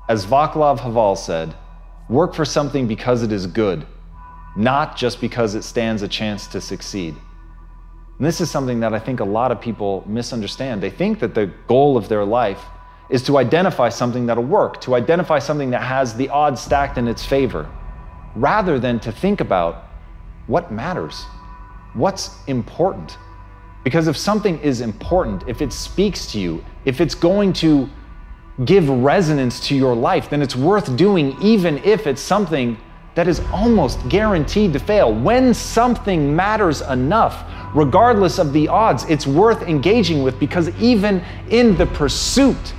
As Václav Havel said, work for something because it is good, not just because it stands a chance to succeed. And this is something that I think a lot of people misunderstand. They think that the goal of their life is to identify something that'll work, to identify something that has the odds stacked in its favor, rather than to think about what matters, what's important. Because if something is important, if it speaks to you, if it's going to give resonance to your life, then it's worth doing, even if it's something that is almost guaranteed to fail. When something matters enough, regardless of the odds, it's worth engaging with, because even in the pursuit,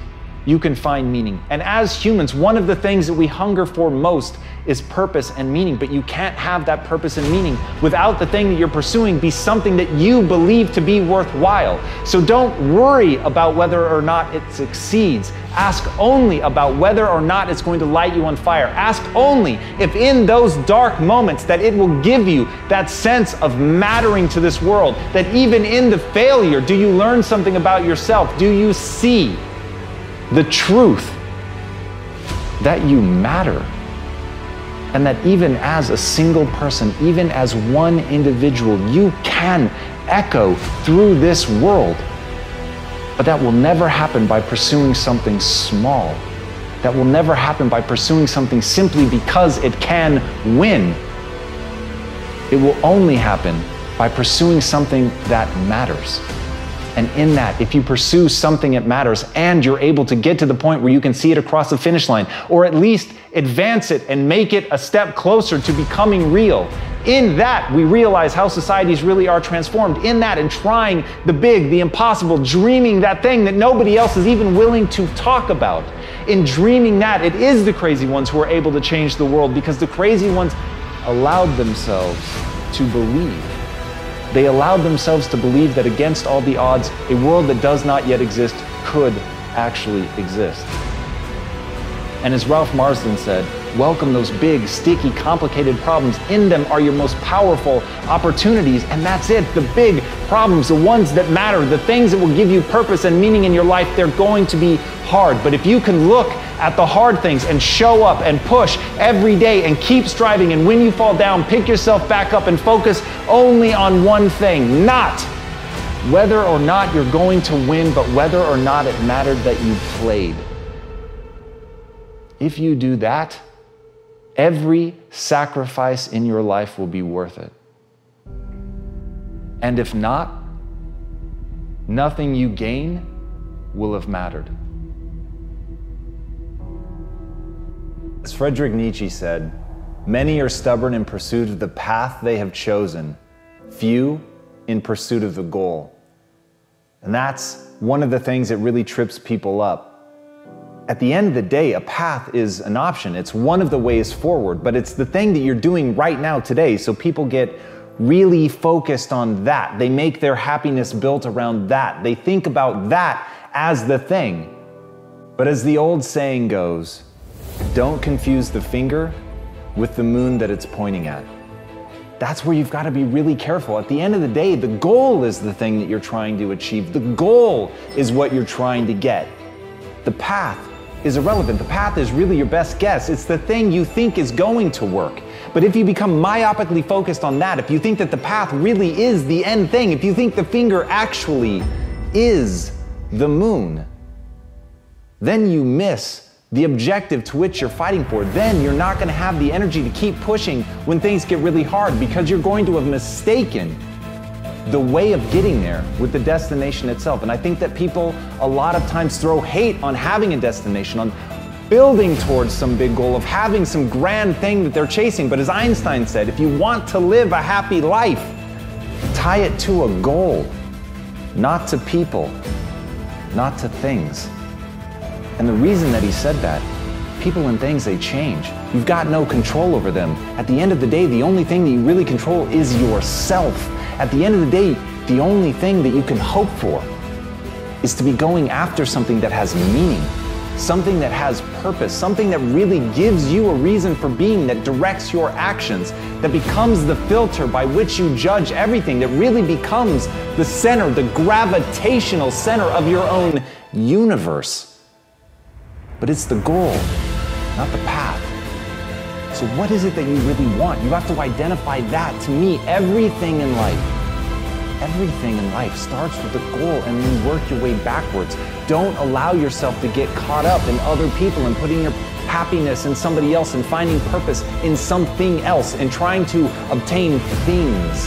you can find meaning. And as humans, one of the things that we hunger for most is purpose and meaning, but you can't have that purpose and meaning without the thing that you're pursuing be something that you believe to be worthwhile. So don't worry about whether or not it succeeds. Ask only about whether or not it's going to light you on fire. Ask only if in those dark moments that it will give you that sense of mattering to this world, that even in the failure, do you learn something about yourself? Do you see the truth that you matter? And that even as a single person, even as one individual, you can echo through this world. But that will never happen by pursuing something small. That will never happen by pursuing something simply because it can win. It will only happen by pursuing something that matters. And in that, if you pursue something that matters and you're able to get to the point where you can see it across the finish line, or at least advance it and make it a step closer to becoming real, in that we realize how societies really are transformed. In that, and trying the big, the impossible, dreaming that thing that nobody else is even willing to talk about. In dreaming that, it is the crazy ones who are able to change the world, because the crazy ones allowed themselves to believe. They allowed themselves to believe that against all the odds, a world that does not yet exist could actually exist. And as Ralph Marsden said, welcome those big, sticky, complicated problems. In them are your most powerful opportunities. And that's it. The big problems, the ones that matter, the things that will give you purpose and meaning in your life, they're going to be hard. But if you can look at the hard things and show up and push every day and keep striving, and when you fall down, pick yourself back up and focus only on one thing, not whether or not you're going to win, but whether or not it mattered that you played. If you do that, every sacrifice in your life will be worth it. And if not, nothing you gain will have mattered. As Friedrich Nietzsche said, many are stubborn in pursuit of the path they have chosen, few in pursuit of the goal. And that's one of the things that really trips people up. At the end of the day, a path is an option. It's one of the ways forward, but it's the thing that you're doing right now today. So people get really focused on that. They make their happiness built around that. They think about that as the thing. But as the old saying goes, don't confuse the finger with the moon that it's pointing at. That's where you've got to be really careful. At the end of the day, the goal is the thing that you're trying to achieve. The goal is what you're trying to get. The path is irrelevant. The path is really your best guess. It's the thing you think is going to work. But if you become myopically focused on that, if you think that the path really is the end thing, if you think the finger actually is the moon, then you miss the objective to which you're fighting for. Then you're not going to have the energy to keep pushing when things get really hard, because you're going to have mistaken the way of getting there with the destination itself. And I think that people a lot of times throw hate on having a destination, on building towards some big goal, of having some grand thing that they're chasing. But as Einstein said, if you want to live a happy life, tie it to a goal, not to people, not to things. And the reason that he said that, people and things, they change. You've got no control over them. At the end of the day, the only thing that you really control is yourself. At the end of the day, the only thing that you can hope for is to be going after something that has meaning, something that has purpose, something that really gives you a reason for being, that directs your actions, that becomes the filter by which you judge everything, that really becomes the center, the gravitational center of your own universe. But it's the goal. not the path. So what is it that you really want? You have to identify that. To me, everything in life starts with a goal and then work your way backwards. Don't allow yourself to get caught up in other people and putting your happiness in somebody else and finding purpose in something else and trying to obtain things.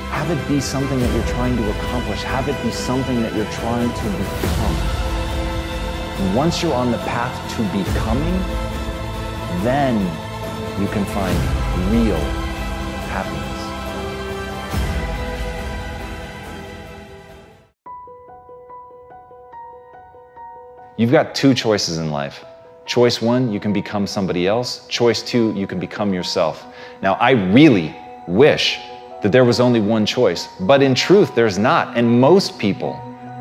Have it be something that you're trying to accomplish. Have it be something that you're trying to become. And once you're on the path to becoming, then you can find real happiness. You've got two choices in life. Choice one, you can become somebody else. Choice two, you can become yourself. Now, I really wish that there was only one choice, but in truth, there's not. And most people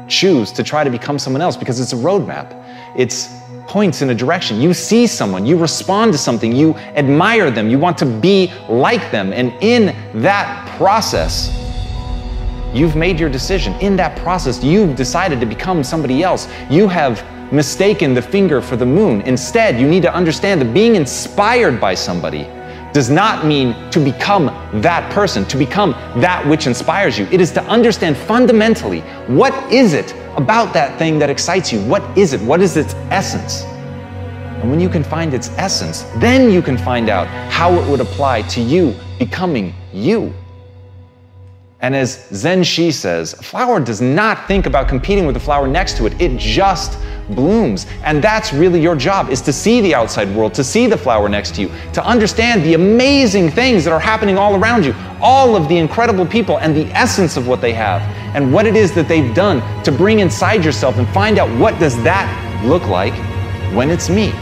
choose to try to become someone else because it's a roadmap. It's points in a direction. You see someone, you respond to something, you admire them, you want to be like them. And in that process, you've made your decision. In that process, you've decided to become somebody else. You have mistaken the finger for the moon. Instead, you need to understand that being inspired by somebody does not mean to become that person, to become that which inspires you. It is to understand fundamentally, what is it about that thing that excites you? What is it? What is its essence? And when you can find its essence, then you can find out how it would apply to you becoming you. And as Zen Shi says, a flower does not think about competing with the flower next to it. It just blooms. And that's really your job, is to see the outside world, to see the flower next to you, to understand the amazing things that are happening all around you, all of the incredible people and the essence of what they have, and what it is that they've done to bring inside yourself and find out what does that look like when it's me.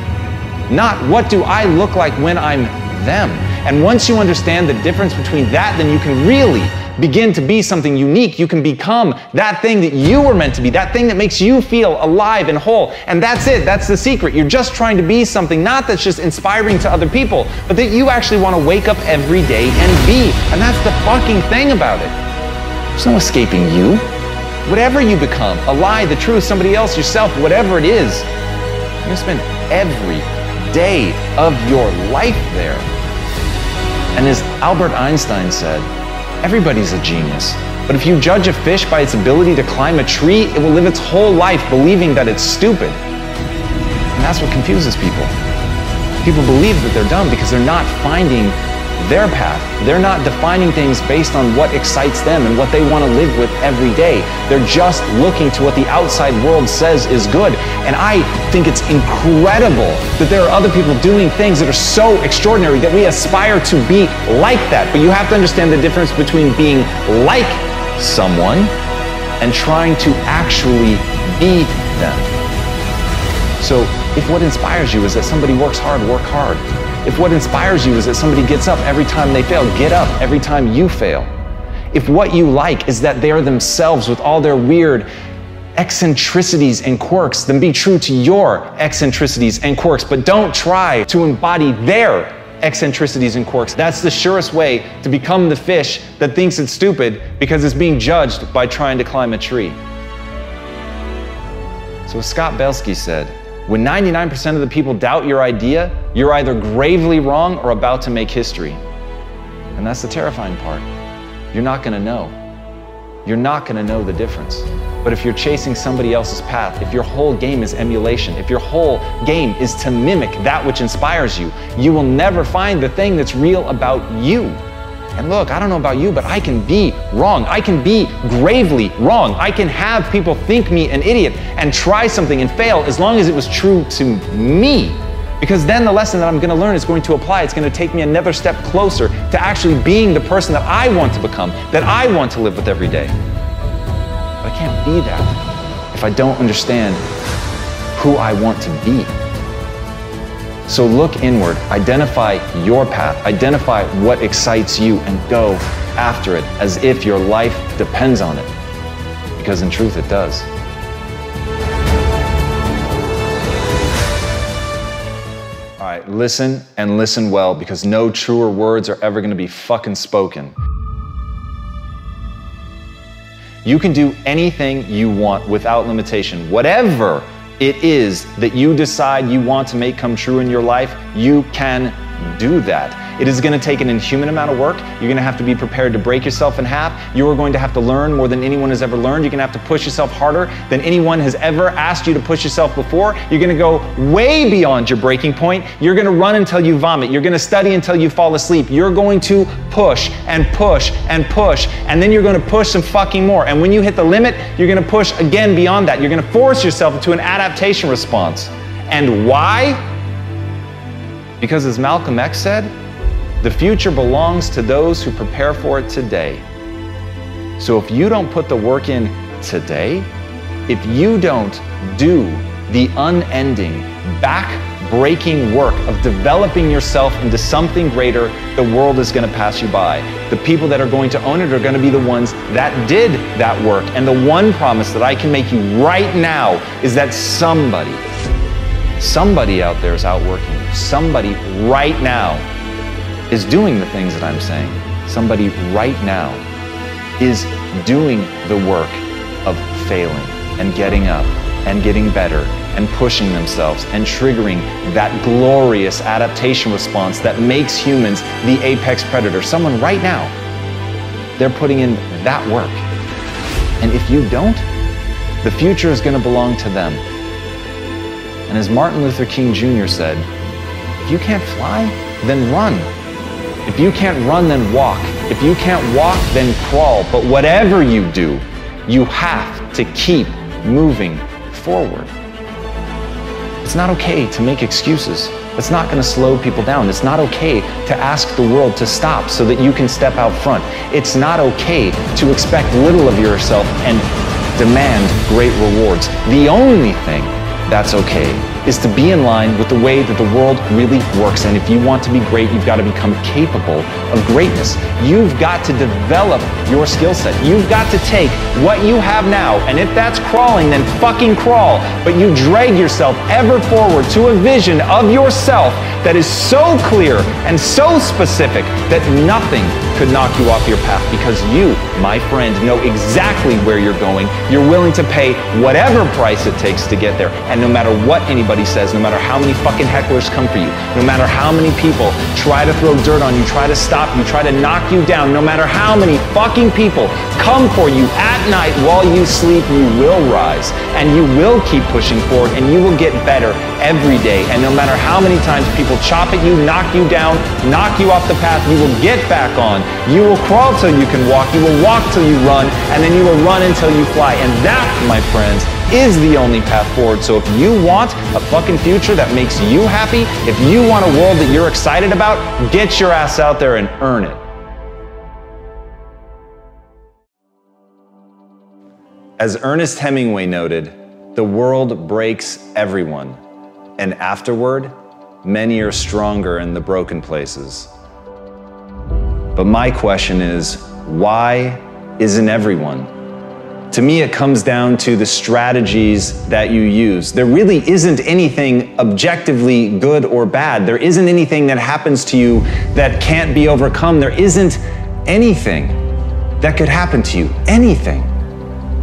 Not what do I look like when I'm them. And once you understand the difference between that, then you can really begin to be something unique. You can become that thing that you were meant to be, that thing that makes you feel alive and whole. And that's it. That's the secret. You're just trying to be something, not that's just inspiring to other people, but that you actually want to wake up every day and be. And that's the fucking thing about it. There's no escaping you. Whatever you become, a lie, the truth, somebody else, yourself, whatever it is, you're going to spend every day of your life there. And as Albert Einstein said, everybody's a genius. But if you judge a fish by its ability to climb a tree, it will live its whole life believing that it's stupid. And that's what confuses people. People believe that they're dumb because they're not finding their path. They're not defining things based on what excites them and what they want to live with every day. They're just looking to what the outside world says is good. And I think it's incredible that there are other people doing things that are so extraordinary that we aspire to be like that. But you have to understand the difference between being like someone and trying to actually be them. So if what inspires you is that somebody works hard, work hard. If what inspires you is that somebody gets up every time they fail, get up every time you fail. If what you like is that they are themselves with all their weird eccentricities and quirks, then be true to your eccentricities and quirks, but don't try to embody their eccentricities and quirks. That's the surest way to become the fish that thinks it's stupid because it's being judged by trying to climb a tree. So as Scott Belsky said, when 99% of the people doubt your idea, you're either gravely wrong or about to make history. And that's the terrifying part. You're not going to know. You're not going to know the difference. But if you're chasing somebody else's path, if your whole game is emulation, if your whole game is to mimic that which inspires you, you will never find the thing that's real about you. And look, I don't know about you, but I can be wrong. I can be gravely wrong. I can have people think me an idiot and try something and fail as long as it was true to me. Because then the lesson that I'm going to learn is going to apply. It's going to take me another step closer to actually being the person that I want to become, that I want to live with every day. But I can't be that if I don't understand who I want to be. So look inward, identify your path, identify what excites you, and go after it as if your life depends on it. Because in truth, it does. All right, listen and listen well, because no truer words are ever going to be fucking spoken. You can do anything you want without limitation, whatever it is that you decide you want to make come true in your life, you can do that. It is going to take an inhuman amount of work. You're going to have to be prepared to break yourself in half. You are going to have to learn more than anyone has ever learned. You're going to have to push yourself harder than anyone has ever asked you to push yourself before. You're going to go way beyond your breaking point. You're going to run until you vomit. You're going to study until you fall asleep. You're going to push and push and push, and then you're going to push some fucking more. And when you hit the limit, you're going to push again beyond that. You're going to force yourself into an adaptation response. And why? Because as Malcolm X said, the future belongs to those who prepare for it today. So if you don't put the work in today, if you don't do the unending, back-breaking work of developing yourself into something greater, the world is going to pass you by. The people that are going to own it are going to be the ones that did that work. And the one promise that I can make you right now is that somebody out there is outworking you. Somebody right now is doing the things that I'm saying. Somebody right now is doing the work of failing and getting up and getting better and pushing themselves and triggering that glorious adaptation response that makes humans the apex predator. Someone right now, they're putting in that work. And if you don't, the future is going to belong to them. And as Martin Luther King Jr. said, if you can't fly, then run. If you can't run, then walk. If you can't walk, then crawl. But whatever you do, you have to keep moving forward. It's not okay to make excuses. It's not going to slow people down. It's not okay to ask the world to stop so that you can step out front. It's not okay to expect little of yourself and demand great rewards. The only thing that's okay is to be in line with the way that the world really works. And if you want to be great, you've got to become capable of greatness. You've got to develop your skill set. You've got to take what you have now, and if that's crawling, then fucking crawl. But you drag yourself ever forward to a vision of yourself that is so clear and so specific that nothing could knock you off your path, because you, my friend, know exactly where you're going. You're willing to pay whatever price it takes to get there. And no matter what anybody says, no matter how many fucking hecklers come for you, no matter how many people try to throw dirt on you, try to stop you, try to knock you down, no matter how many fucking people come for you at night while you sleep, you will rise and you will keep pushing forward and you will get better every day. And no matter how many times people chop at you, knock you down, knock you off the path, you will get back on. You will crawl till you can walk, you will walk till you run, and then you will run until you fly. And that, my friends, is the only path forward. So if you want a fucking future that makes you happy, if you want a world that you're excited about, get your ass out there and earn it. As Ernest Hemingway noted, the world breaks everyone, and afterward, many are stronger in the broken places. But my question is, why isn't everyone? To me, it comes down to the strategies that you use. There really isn't anything objectively good or bad. There isn't anything that happens to you that can't be overcome. There isn't anything that could happen to you, anything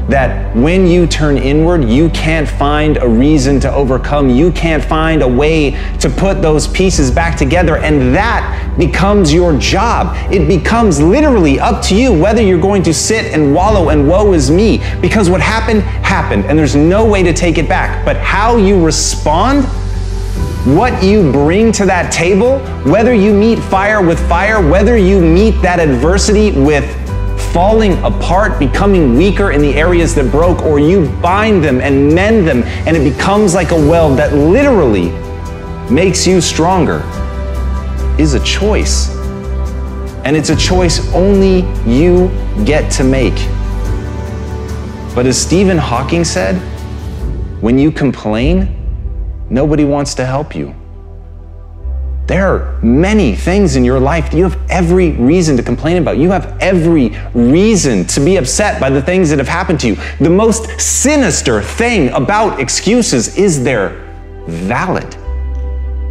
that when you turn inward, you can't find a reason to overcome. You can't find a way to put those pieces back together, and that becomes your job. It becomes literally up to you whether you're going to sit and wallow and woe is me, because what happened, happened, and there's no way to take it back. But how you respond, what you bring to that table, whether you meet fire with fire, whether you meet that adversity with falling apart, becoming weaker in the areas that broke, or you bind them and mend them, and it becomes like a weld that literally makes you stronger, is a choice. And it's a choice only you get to make. But as Stephen Hawking said, when you complain, nobody wants to help you. There are many things in your life that you have every reason to complain about. You have every reason to be upset by the things that have happened to you. The most sinister thing about excuses is they're valid.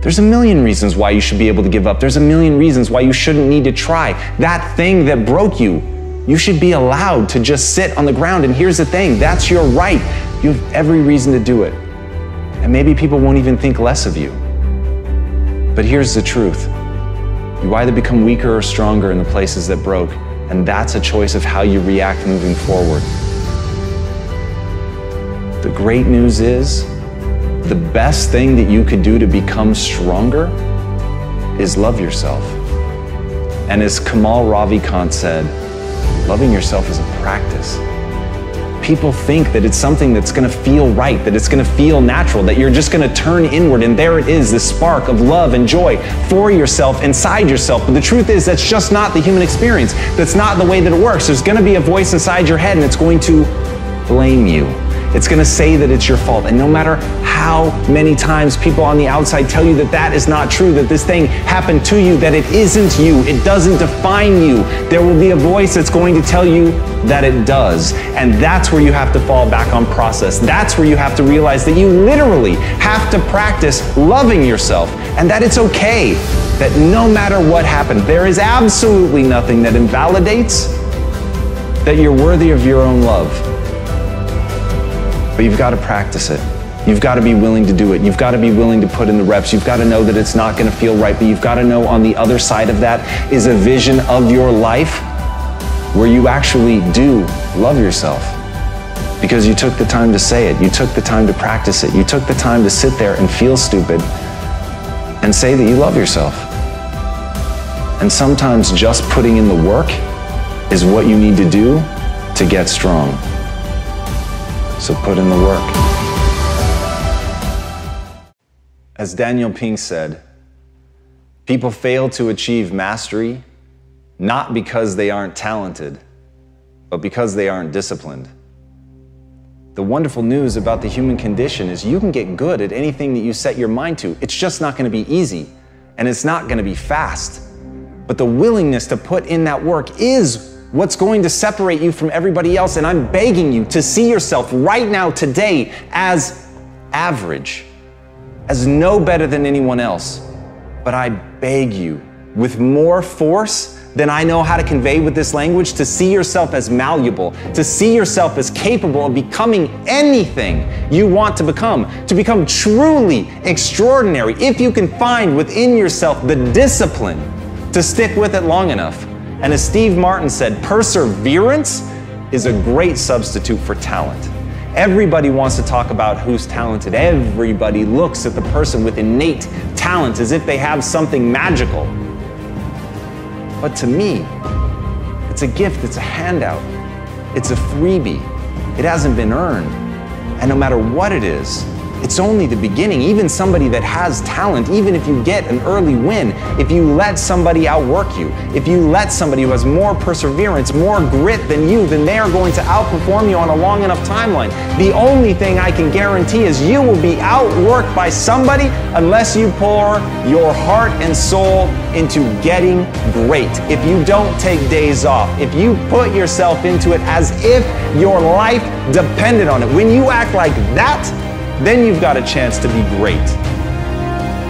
There's a million reasons why you should be able to give up. There's a million reasons why you shouldn't need to try. That thing that broke you, you should be allowed to just sit on the ground. And here's the thing, that's your right. You have every reason to do it. And maybe people won't even think less of you. But here's the truth. You either become weaker or stronger in the places that broke, and that's a choice of how you react moving forward. The great news is, the best thing that you could do to become stronger is love yourself. And as Kamal Ravikant said, loving yourself is a practice. People think that it's something that's gonna feel right, that it's gonna feel natural, that you're just gonna turn inward and there it is, this spark of love and joy for yourself, inside yourself. But the truth is, that's just not the human experience. That's not the way that it works. There's gonna be a voice inside your head and it's going to blame you. It's gonna say that it's your fault. And no matter how many times people on the outside tell you that that is not true, that this thing happened to you, that it isn't you, it doesn't define you, there will be a voice that's going to tell you that it does. And that's where you have to fall back on process. That's where you have to realize that you literally have to practice loving yourself, and that it's okay, that no matter what happened, there is absolutely nothing that invalidates that you're worthy of your own love. But you've got to practice it. You've got to be willing to do it. You've got to be willing to put in the reps. You've got to know that it's not going to feel right, but you've got to know on the other side of that is a vision of your life where you actually do love yourself. Because you took the time to say it. You took the time to practice it. You took the time to sit there and feel stupid and say that you love yourself. And sometimes just putting in the work is what you need to do to get strong. So put in the work. As Daniel Pink said, people fail to achieve mastery not because they aren't talented, but because they aren't disciplined. The wonderful news about the human condition is you can get good at anything that you set your mind to. It's just not going to be easy, and it's not going to be fast. But the willingness to put in that work is what's going to separate you from everybody else. And I'm begging you to see yourself right now, today, as average, as no better than anyone else. But I beg you, with more force than I know how to convey with this language, to see yourself as malleable, to see yourself as capable of becoming anything you want to become truly extraordinary, if you can find within yourself the discipline to stick with it long enough. And as Steve Martin said, perseverance is a great substitute for talent. Everybody wants to talk about who's talented. Everybody looks at the person with innate talent as if they have something magical. But to me, it's a gift, it's a handout, it's a freebie. It hasn't been earned. And no matter what it is, it's only the beginning. Even somebody that has talent, even if you get an early win, if you let somebody outwork you, if you let somebody who has more perseverance, more grit than you, then they are going to outperform you on a long enough timeline. The only thing I can guarantee is you will be outworked by somebody unless you pour your heart and soul into getting great. If you don't take days off, if you put yourself into it as if your life depended on it, when you act like that, then you've got a chance to be great.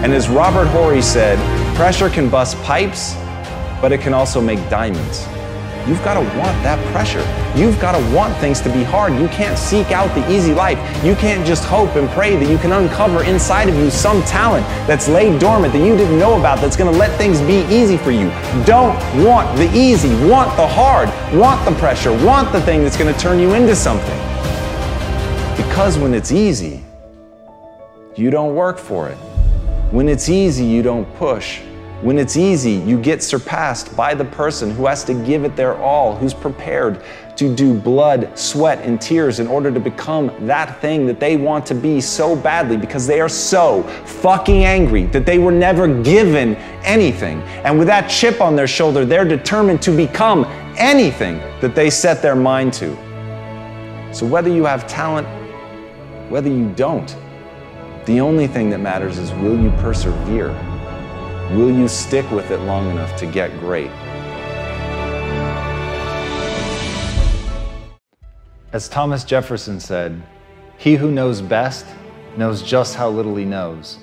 And as Robert Horry said, pressure can bust pipes, but it can also make diamonds. You've got to want that pressure. You've got to want things to be hard. You can't seek out the easy life. You can't just hope and pray that you can uncover inside of you some talent that's laid dormant that you didn't know about, that's going to let things be easy for you. Don't want the easy. Want the hard. Want the pressure. Want the thing that's going to turn you into something. Because when it's easy, you don't work for it. When it's easy, you don't push. When it's easy, you get surpassed by the person who has to give it their all, who's prepared to do blood, sweat, and tears in order to become that thing that they want to be so badly because they are so fucking angry that they were never given anything. And with that chip on their shoulder, they're determined to become anything that they set their mind to. So whether you have talent, whether you don't, the only thing that matters is, will you persevere? Will you stick with it long enough to get great? As Thomas Jefferson said, he who knows best knows just how little he knows.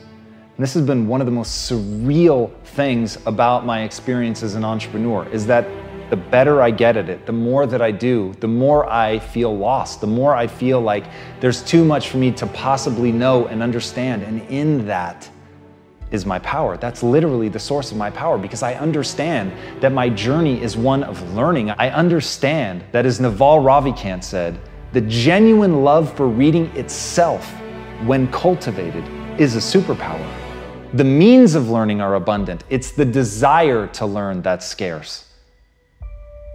And this has been one of the most surreal things about my experience as an entrepreneur, is that the better I get at it. The more that I do, the more I feel lost, the more I feel like there's too much for me to possibly know and understand. And in that is my power. That's literally the source of my power, because I understand that my journey is one of learning. I understand that, as Naval Ravikant said, the genuine love for reading itself, when cultivated, is a superpower. The means of learning are abundant. It's the desire to learn that's scarce.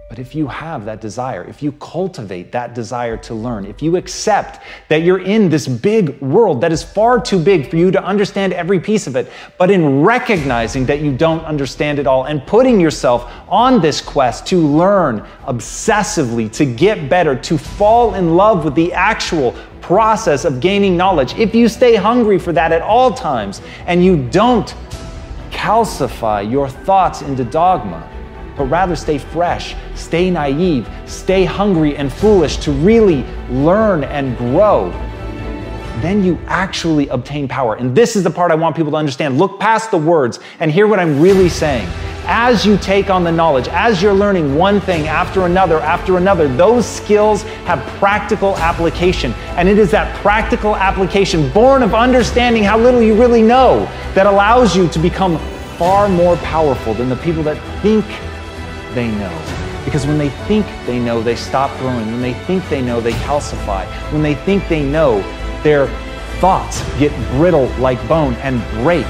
But if you have that desire, if you cultivate that desire to learn, if you accept that you're in this big world that is far too big for you to understand every piece of it, but in recognizing that you don't understand it all and putting yourself on this quest to learn obsessively, to get better, to fall in love with the actual process of gaining knowledge, if you stay hungry for that at all times and you don't calcify your thoughts into dogma, but rather stay fresh, stay naive, stay hungry and foolish to really learn and grow, then you actually obtain power. And this is the part I want people to understand. Look past the words and hear what I'm really saying. As you take on the knowledge, as you're learning one thing after another, those skills have practical application. And it is that practical application, born of understanding how little you really know, that allows you to become far more powerful than the people that think they know. Because when they think they know, they stop growing. When they think they know, they calcify. When they think they know, their thoughts get brittle like bone and break.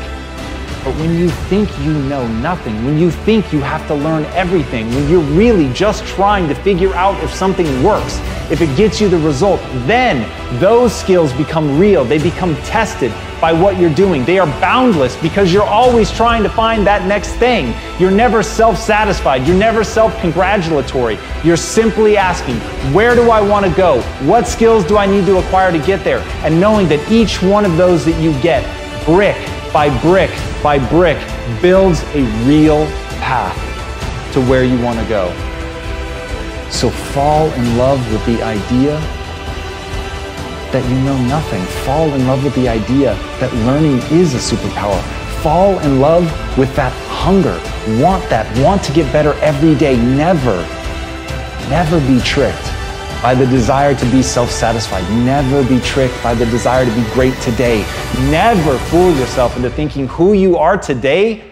But when you think you know nothing, when you think you have to learn everything, when you're really just trying to figure out if something works, if it gets you the result, then those skills become real. They become tested by what you're doing. They are boundless because you're always trying to find that next thing. You're never self-satisfied. You're never self-congratulatory. You're simply asking, where do I want to go? What skills do I need to acquire to get there? And knowing that each one of those that you get, brick by brick by brick, builds a real path to where you want to go. So fall in love with the idea that you know nothing. Fall in love with the idea that learning is a superpower. Fall in love with that hunger. Want to get better every day. Never be tricked by the desire to be self-satisfied. Never be tricked by the desire to be great today. Never fool yourself into thinking who you are today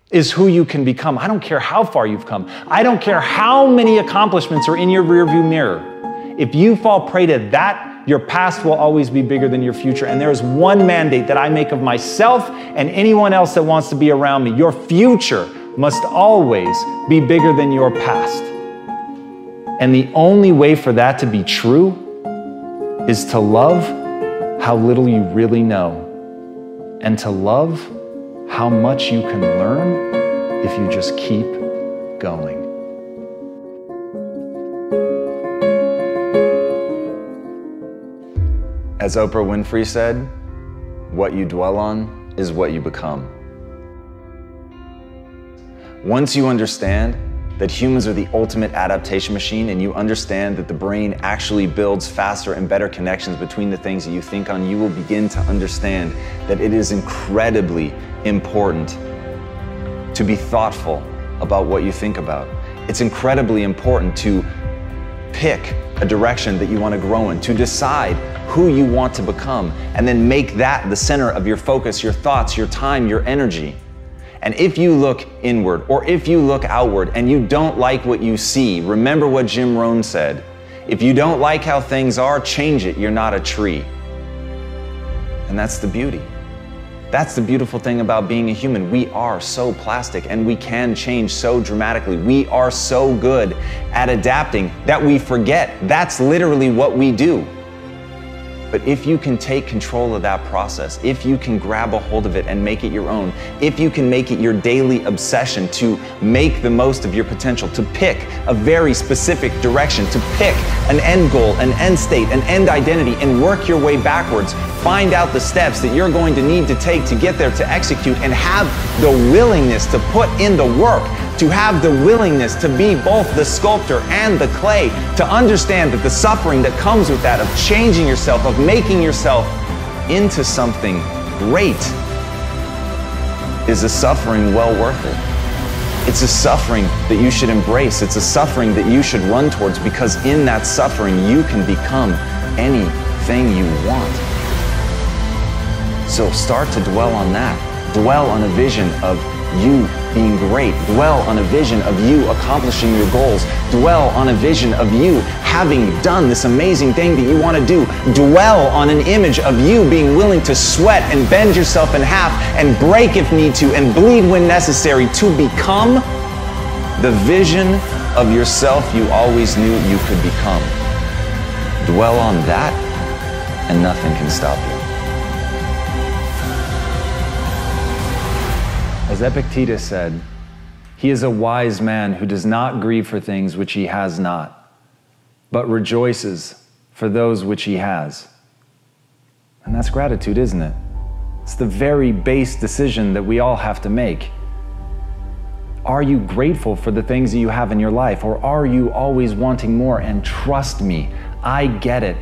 is who you can become. I don't care how far you've come. I don't care how many accomplishments are in your rearview mirror. If you fall prey to that, your past will always be bigger than your future. And there is one mandate that I make of myself and anyone else that wants to be around me. Your future must always be bigger than your past. And the only way for that to be true is to love how little you really know, and to love how much you can learn if you just keep going. As Oprah Winfrey said, what you dwell on is what you become. Once you understand that humans are the ultimate adaptation machine, and you understand that the brain actually builds faster and better connections between the things that you think on, you will begin to understand that it is incredibly important to be thoughtful about what you think about. It's incredibly important to pick a direction that you want to grow in, to decide who you want to become, and then make that the center of your focus, your thoughts, your time, your energy. And if you look inward or if you look outward and you don't like what you see, remember what Jim Rohn said. If you don't like how things are, change it. You're not a tree. And that's the beauty. That's the beautiful thing about being a human. We are so plastic and we can change so dramatically. We are so good at adapting that we forget. That's literally what we do. But if you can take control of that process, if you can grab a hold of it and make it your own, if you can make it your daily obsession to make the most of your potential, to pick a very specific direction, to pick an end goal, an end state, an end identity, and work your way backwards, find out the steps that you're going to need to take to get there, to execute, and have the willingness to put in the work, to have the willingness to be both the sculptor and the clay, to understand that the suffering that comes with that, of changing yourself, of making yourself into something great, is a suffering well worth it. It's a suffering that you should embrace. It's a suffering that you should run towards, because in that suffering, you can become anything you want. So start to dwell on that. Dwell on a vision of you being great. Dwell on a vision of you accomplishing your goals. Dwell on a vision of you having done this amazing thing that you want to do. Dwell on an image of you being willing to sweat and bend yourself in half and break if need to and bleed when necessary to become the vision of yourself you always knew you could become. Dwell on that, and nothing can stop you. As Epictetus said, he is a wise man who does not grieve for things which he has not, but rejoices for those which he has. And that's gratitude, isn't it? It's the very base decision that we all have to make. Are you grateful for the things that you have in your life, or are you always wanting more? And trust me, I get it.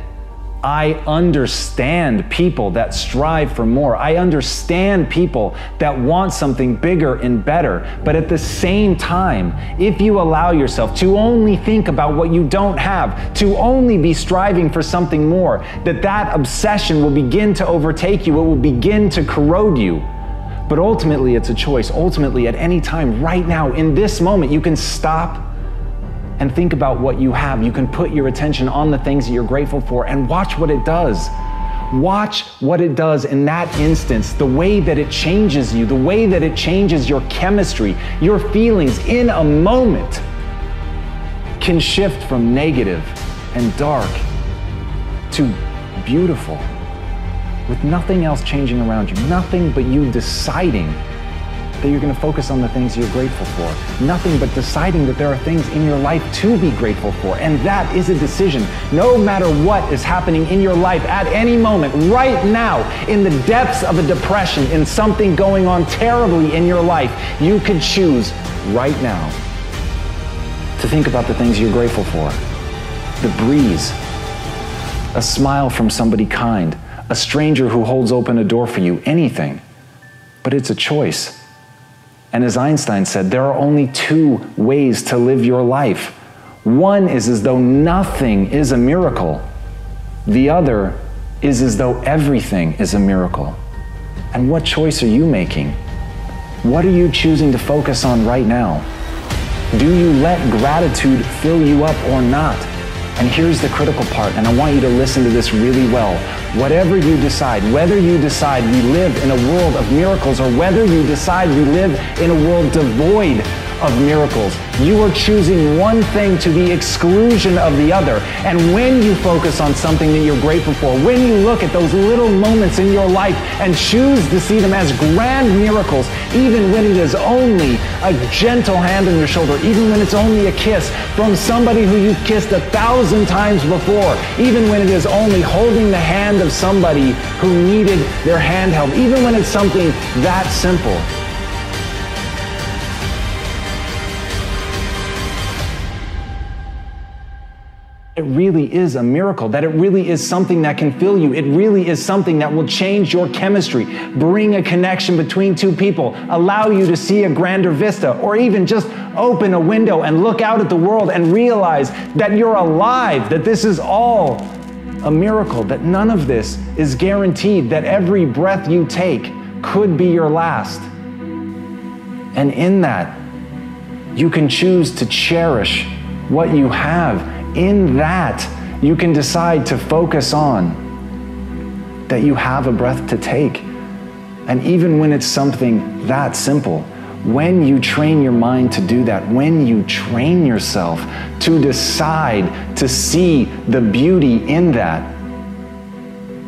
I understand people that strive for more. I understand people that want something bigger and better. But at the same time, if you allow yourself to only think about what you don't have, to only be striving for something more, that obsession will begin to overtake you. It will begin to corrode you. But ultimately, it's a choice. Ultimately, at any time, right now, in this moment, you can stop and think about what you have. You can put your attention on the things that you're grateful for and watch what it does. Watch what it does in that instance, the way that it changes you, the way that it changes your chemistry, your feelings in a moment can shift from negative and dark to beautiful, with nothing else changing around you, nothing but you deciding that you're going to focus on the things you're grateful for. Nothing but deciding that there are things in your life to be grateful for. And that is a decision. No matter what is happening in your life at any moment, right now, in the depths of a depression, in something going on terribly in your life, you could choose right now to think about the things you're grateful for. The breeze, a smile from somebody kind, a stranger who holds open a door for you, anything. But it's a choice. And as Einstein said, there are only two ways to live your life. One is as though nothing is a miracle. The other is as though everything is a miracle. And what choice are you making? What are you choosing to focus on right now? Do you let gratitude fill you up or not? And here's the critical part, and I want you to listen to this really well. Whatever you decide, whether you decide we live in a world of miracles or whether you decide we live in a world devoid of miracles, you are choosing one thing to the exclusion of the other. And when you focus on something that you're grateful for, when you look at those little moments in your life and choose to see them as grand miracles, even when it is only a gentle hand on your shoulder, even when it's only a kiss from somebody who you've kissed 1,000 times before, even when it is only holding the hand of somebody who needed their hand held, even when it's something that simple, it really is a miracle, that it really is something that can fill you. It really is something that will change your chemistry, bring a connection between two people, allow you to see a grander vista, or even just open a window and look out at the world and realize that you're alive, that this is all a miracle, that none of this is guaranteed, that every breath you take could be your last. And in that, you can choose to cherish what you have. In that, you can decide to focus on that you have a breath to take. And even when it's something that simple, when you train your mind to do that, when you train yourself to decide to see the beauty in that,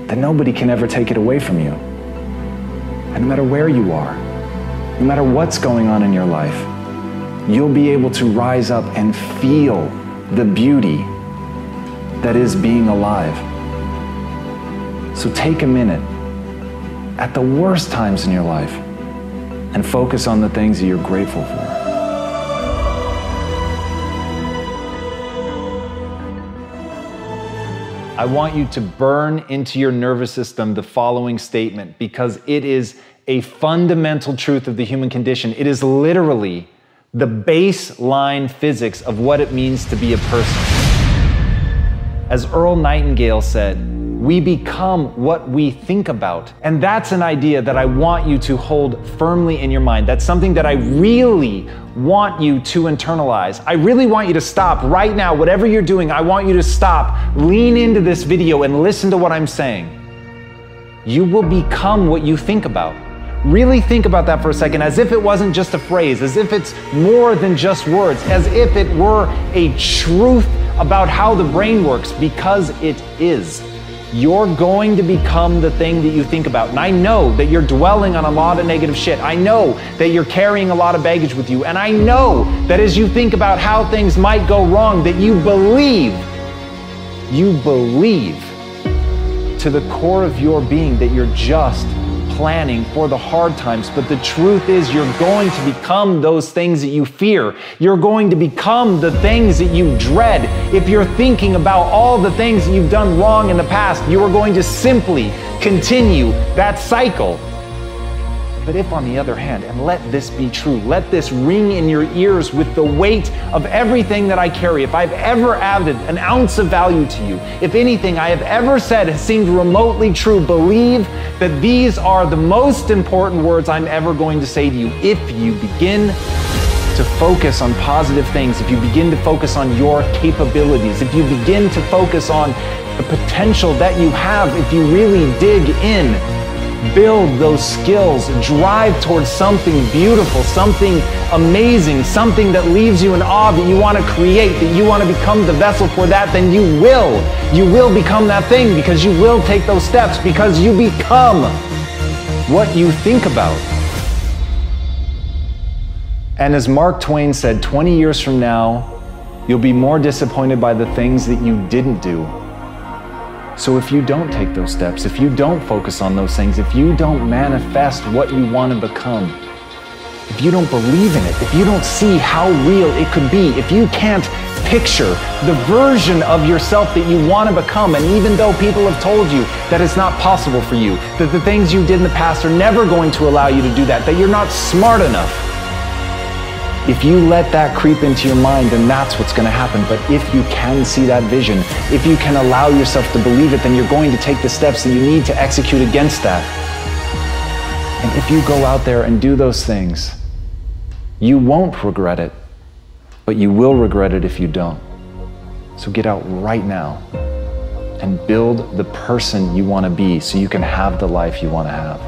then nobody can ever take it away from you. And no matter where you are, no matter what's going on in your life, you'll be able to rise up and feel the beauty that is being alive. So take a minute at the worst times in your life and focus on the things that you're grateful for. I want you to burn into your nervous system the following statement, because it is a fundamental truth of the human condition. It is literally the baseline physics of what it means to be a person. As Earl Nightingale said, we become what we think about. And that's an idea that I want you to hold firmly in your mind. That's something that I really want you to internalize. I really want you to stop right now. Whatever you're doing, I want you to stop, lean into this video and listen to what I'm saying. You will become what you think about. Really think about that for a second, as if it wasn't just a phrase, as if it's more than just words, as if it were a truth about how the brain works, because it is. You're going to become the thing that you think about. And I know that you're dwelling on a lot of negative shit. I know that you're carrying a lot of baggage with you. And I know that as you think about how things might go wrong, that you believe to the core of your being that you're just planning for the hard times. But the truth is, you're going to become those things that you fear. You're going to become the things that you dread. If you're thinking about all the things that you've done wrong in the past, you are going to simply continue that cycle. But if, on the other hand, and let this be true, let this ring in your ears with the weight of everything that I carry, if I've ever added an ounce of value to you, if anything I have ever said has seemed remotely true, believe that these are the most important words I'm ever going to say to you. If you begin to focus on positive things, if you begin to focus on your capabilities, if you begin to focus on the potential that you have, if you really dig in, build those skills, drive towards something beautiful, something amazing, something that leaves you in awe, that you want to create, that you want to become the vessel for that, then you will become that thing, because you will take those steps, because you become what you think about. And as Mark Twain said, 20 years from now, you'll be more disappointed by the things that you didn't do. So if you don't take those steps, if you don't focus on those things, if you don't manifest what you want to become, if you don't believe in it, if you don't see how real it could be, if you can't picture the version of yourself that you want to become, and even though people have told you that it's not possible for you, that the things you did in the past are never going to allow you to do that, that you're not smart enough, if you let that creep into your mind, then that's what's going to happen. But if you can see that vision, if you can allow yourself to believe it, then you're going to take the steps that you need to execute against that. And if you go out there and do those things, you won't regret it, but you will regret it if you don't. So get out right now and build the person you want to be so you can have the life you want to have.